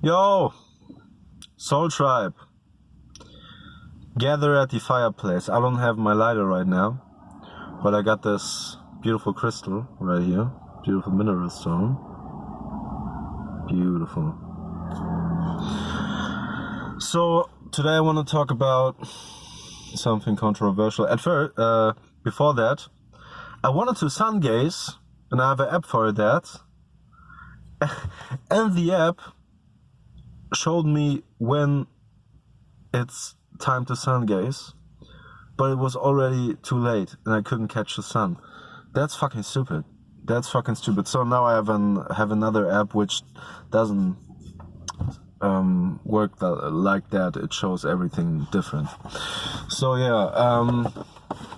Yo, Soul Tribe, gather at the fireplace. I don't have my lighter right now, but I got this beautiful crystal right here, beautiful mineral stone, beautiful. So today I want to talk about something controversial. At first, before that, I wanted to sun gaze, and I have an app for that, and the app showed me when it's time to sun gaze, but it was already too late and I couldn't catch the sun. That's fucking stupid. That's fucking stupid. So now I have another app which doesn't work like that. It shows everything different. So yeah,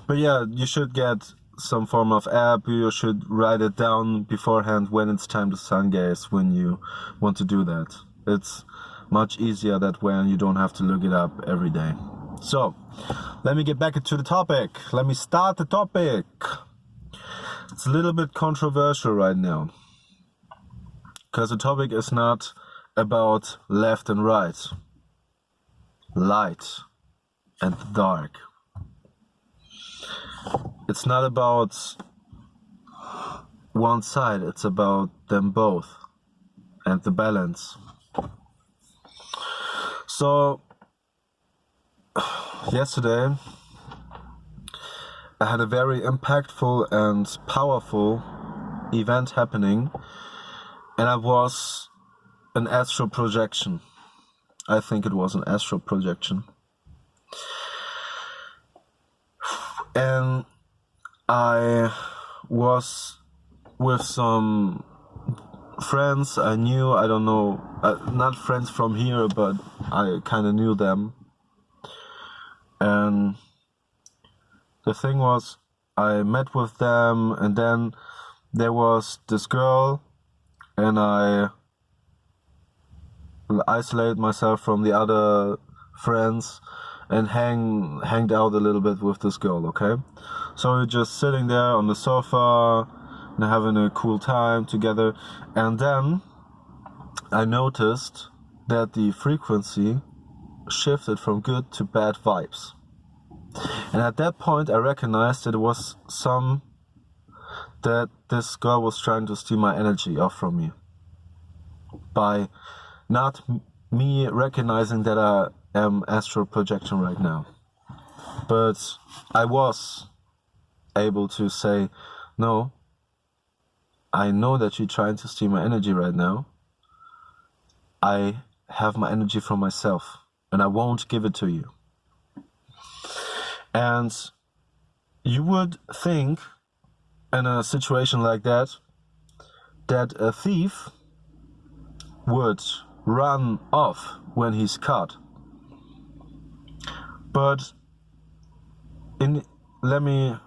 but yeah, you should get some form of app. You should write it down beforehand when it's time to sun gaze, when you want to do that. It's much easier that way and you don't have to look it up every day. So, let me get back into the topic. Let me start the topic. It's a little bit controversial right now, because the topic is not about left and right, light and dark. It's not about one side, it's about them both and the balance. So, yesterday I had a very impactful and powerful event happening, and it was an astral projection. I think it was an astral projection. And I was with some friends I knew, I don't know, not friends from here, but I kind of knew them. And the thing was, I met with them, and then there was this girl, and I isolated myself from the other friends and hanged out a little bit with this girl, okay? So we're just sitting there on the sofa and having a cool time together, and then I noticed that the frequency shifted from good to bad vibes. And at that point I recognized that it was that this girl was trying to steal my energy off from me, by not me recognizing that I am astral projection right now. But I was able to say, no, I know that you're trying to steal my energy right now. I have my energy from myself, and I won't give it to you. And you would think, in a situation like that a thief would run off when he's caught. But let me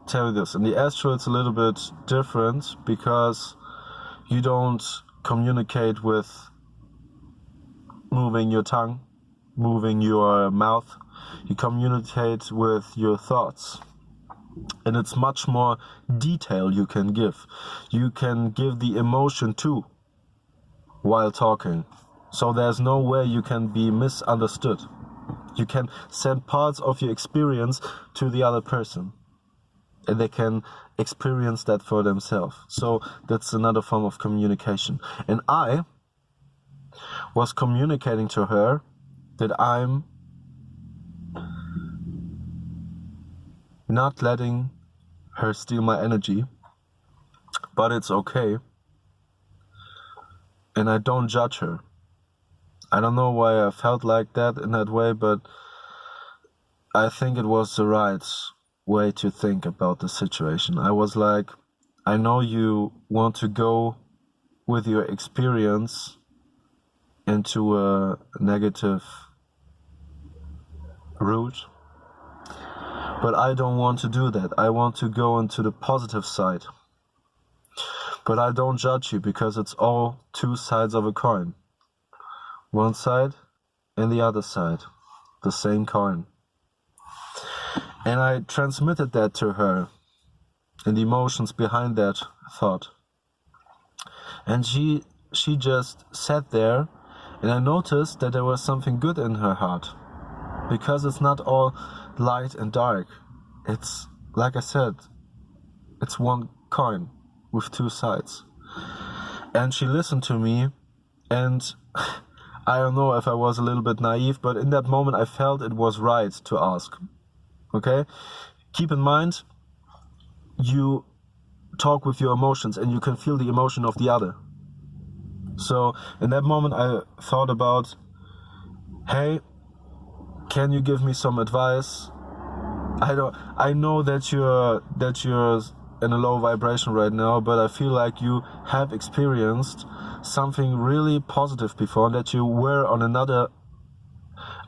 tell you this, in the astral it's a little bit different, because you don't communicate with moving your tongue, moving your mouth. You communicate with your thoughts, and it's much more detail you can give. You can give the emotion too while talking, so there's no way you can be misunderstood. You can send parts of your experience to the other person, and they can experience that for themselves. So that's another form of communication. And I was communicating to her that I'm not letting her steal my energy, but it's okay, and I don't judge her. I don't know why I felt like that in that way, but I think it was the right way to think about the situation. I was like, I know you want to go with your experience into a negative route, but I don't want to do that. I want to go into the positive side. But I don't judge you, because it's all two sides of a coin. One side and the other side, the same coin. And I transmitted that to her, and the emotions behind that thought. And she just sat there And I noticed that there was something good in her heart. Because it's not all light and dark. It's, like I said, it's one coin with two sides. And she listened to me, and I don't know if I was a little bit naive, but in that moment I felt it was right to ask. Okay? Keep in mind, you talk with your emotions and you can feel the emotion of the other. So in that moment I thought about, hey, can you give me some advice? I know that you're in a low vibration right now, but I feel like you have experienced something really positive before, that you were on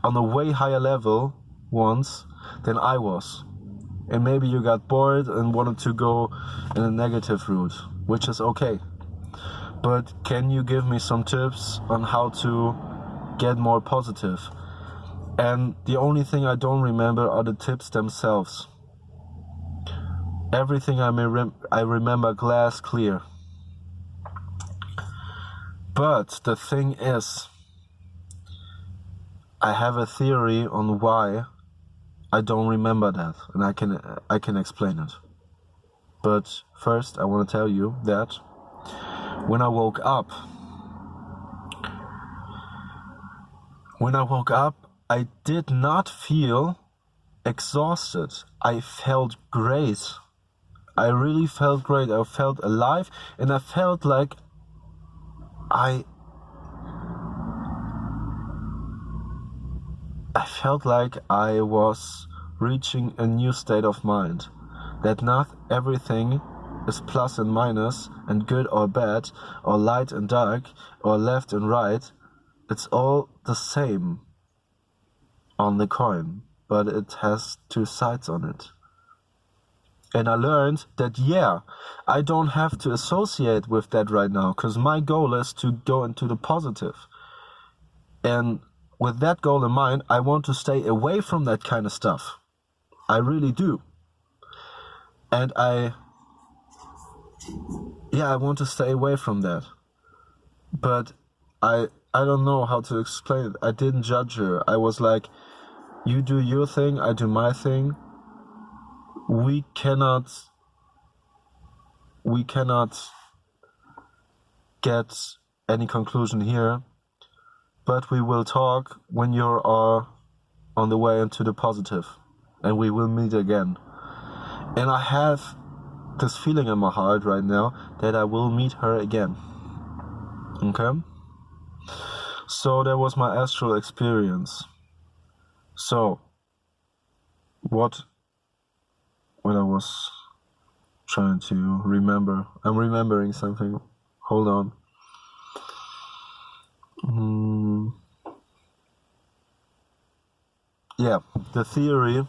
a way higher level once than I was. And maybe you got bored and wanted to go in a negative route, which is okay. But can you give me some tips on how to get more positive? And the only thing I don't remember are the tips themselves. Everything I remember glass clear. But the thing is, I have a theory on why I don't remember that, and I can explain it. But first I want to tell you that when I woke up, I did not feel exhausted. I felt great. I really felt great. I felt alive, and I felt like I was reaching a new state of mind. That not everything is plus and minus, and good or bad, or light and dark, or left and right. It's all the same on the coin, but it has two sides on it. And I learned that, yeah, I don't have to associate with that right now, because my goal is to go into the positive. And with that goal in mind, I want to stay away from that kind of stuff. I really do. And I want to stay away from that. But I don't know how to explain it. I didn't judge her. I was like, you do your thing, I do my thing. We cannot get any conclusion here, but we will talk when you are on the way into the positive, and we will meet again. And I have this feeling in my heart right now that I will meet her again. Okay? So that was my astral experience. So, what I was trying to remember. I'm remembering something. Hold on. Yeah, the theory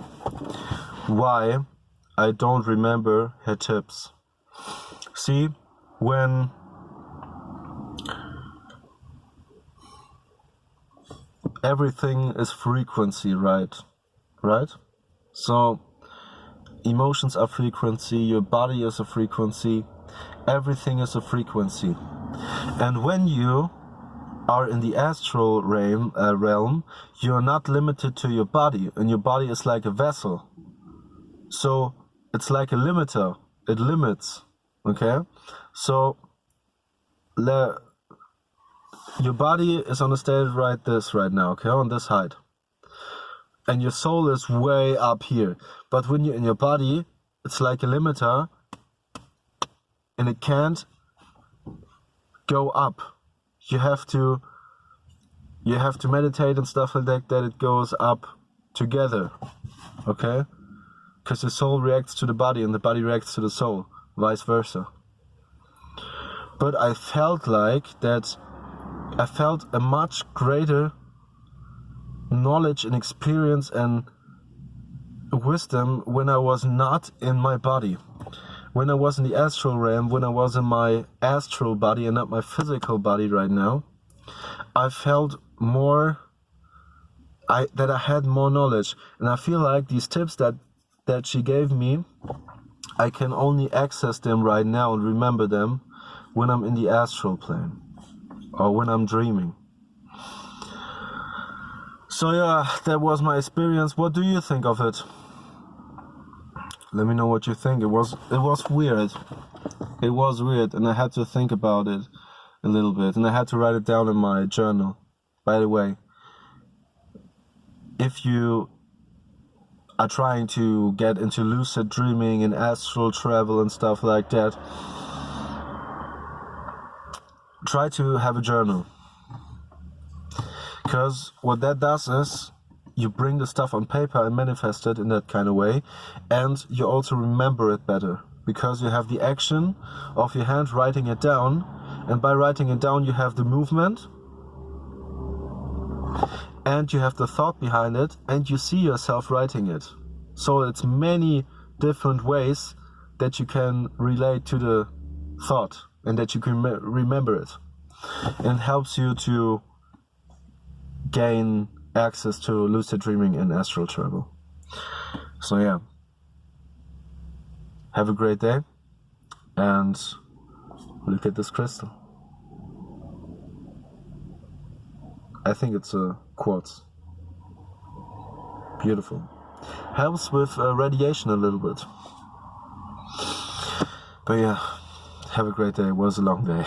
why I don't remember her tips. See, when everything is frequency, right? So emotions are frequency, your body is a frequency, everything is a frequency. And when you are in the astral realm, you're not limited to your body, and your body is like a vessel. So it's like a limiter, it limits, okay? So your body is on a state right now, okay, on this height. And your soul is way up here. But when you're in your body, it's like a limiter, and it can't go up. You have to meditate and stuff like that it goes up together, okay? Because the soul reacts to the body and the body reacts to the soul, vice versa. But I felt a much greater knowledge and experience and wisdom when I was not in my body. When I was in the astral realm, when I was in my astral body and not my physical body right now, I felt more, that I had more knowledge. And I feel like these tips that she gave me, I can only access them right now and remember them when I'm in the astral plane or when I'm dreaming. So yeah, that was my experience. What do you think of it? Let me know what you think. It was weird. It was weird, and I had to think about it a little bit, and I had to write it down in my journal. By the way, if you are trying to get into lucid dreaming and astral travel and stuff like that, try to have a journal. Because what that does is you bring the stuff on paper and manifest it in that kind of way, and you also remember it better because you have the action of your hand writing it down, and by writing it down you have the movement and you have the thought behind it, and you see yourself writing it. So it's many different ways that you can relate to the thought and that you can remember it, and it helps you to gain access to lucid dreaming and astral travel. So yeah, have a great day and look at this crystal. I think it's a quartz. Beautiful. Helps with radiation a little bit. But yeah, have a great day. It was a long day.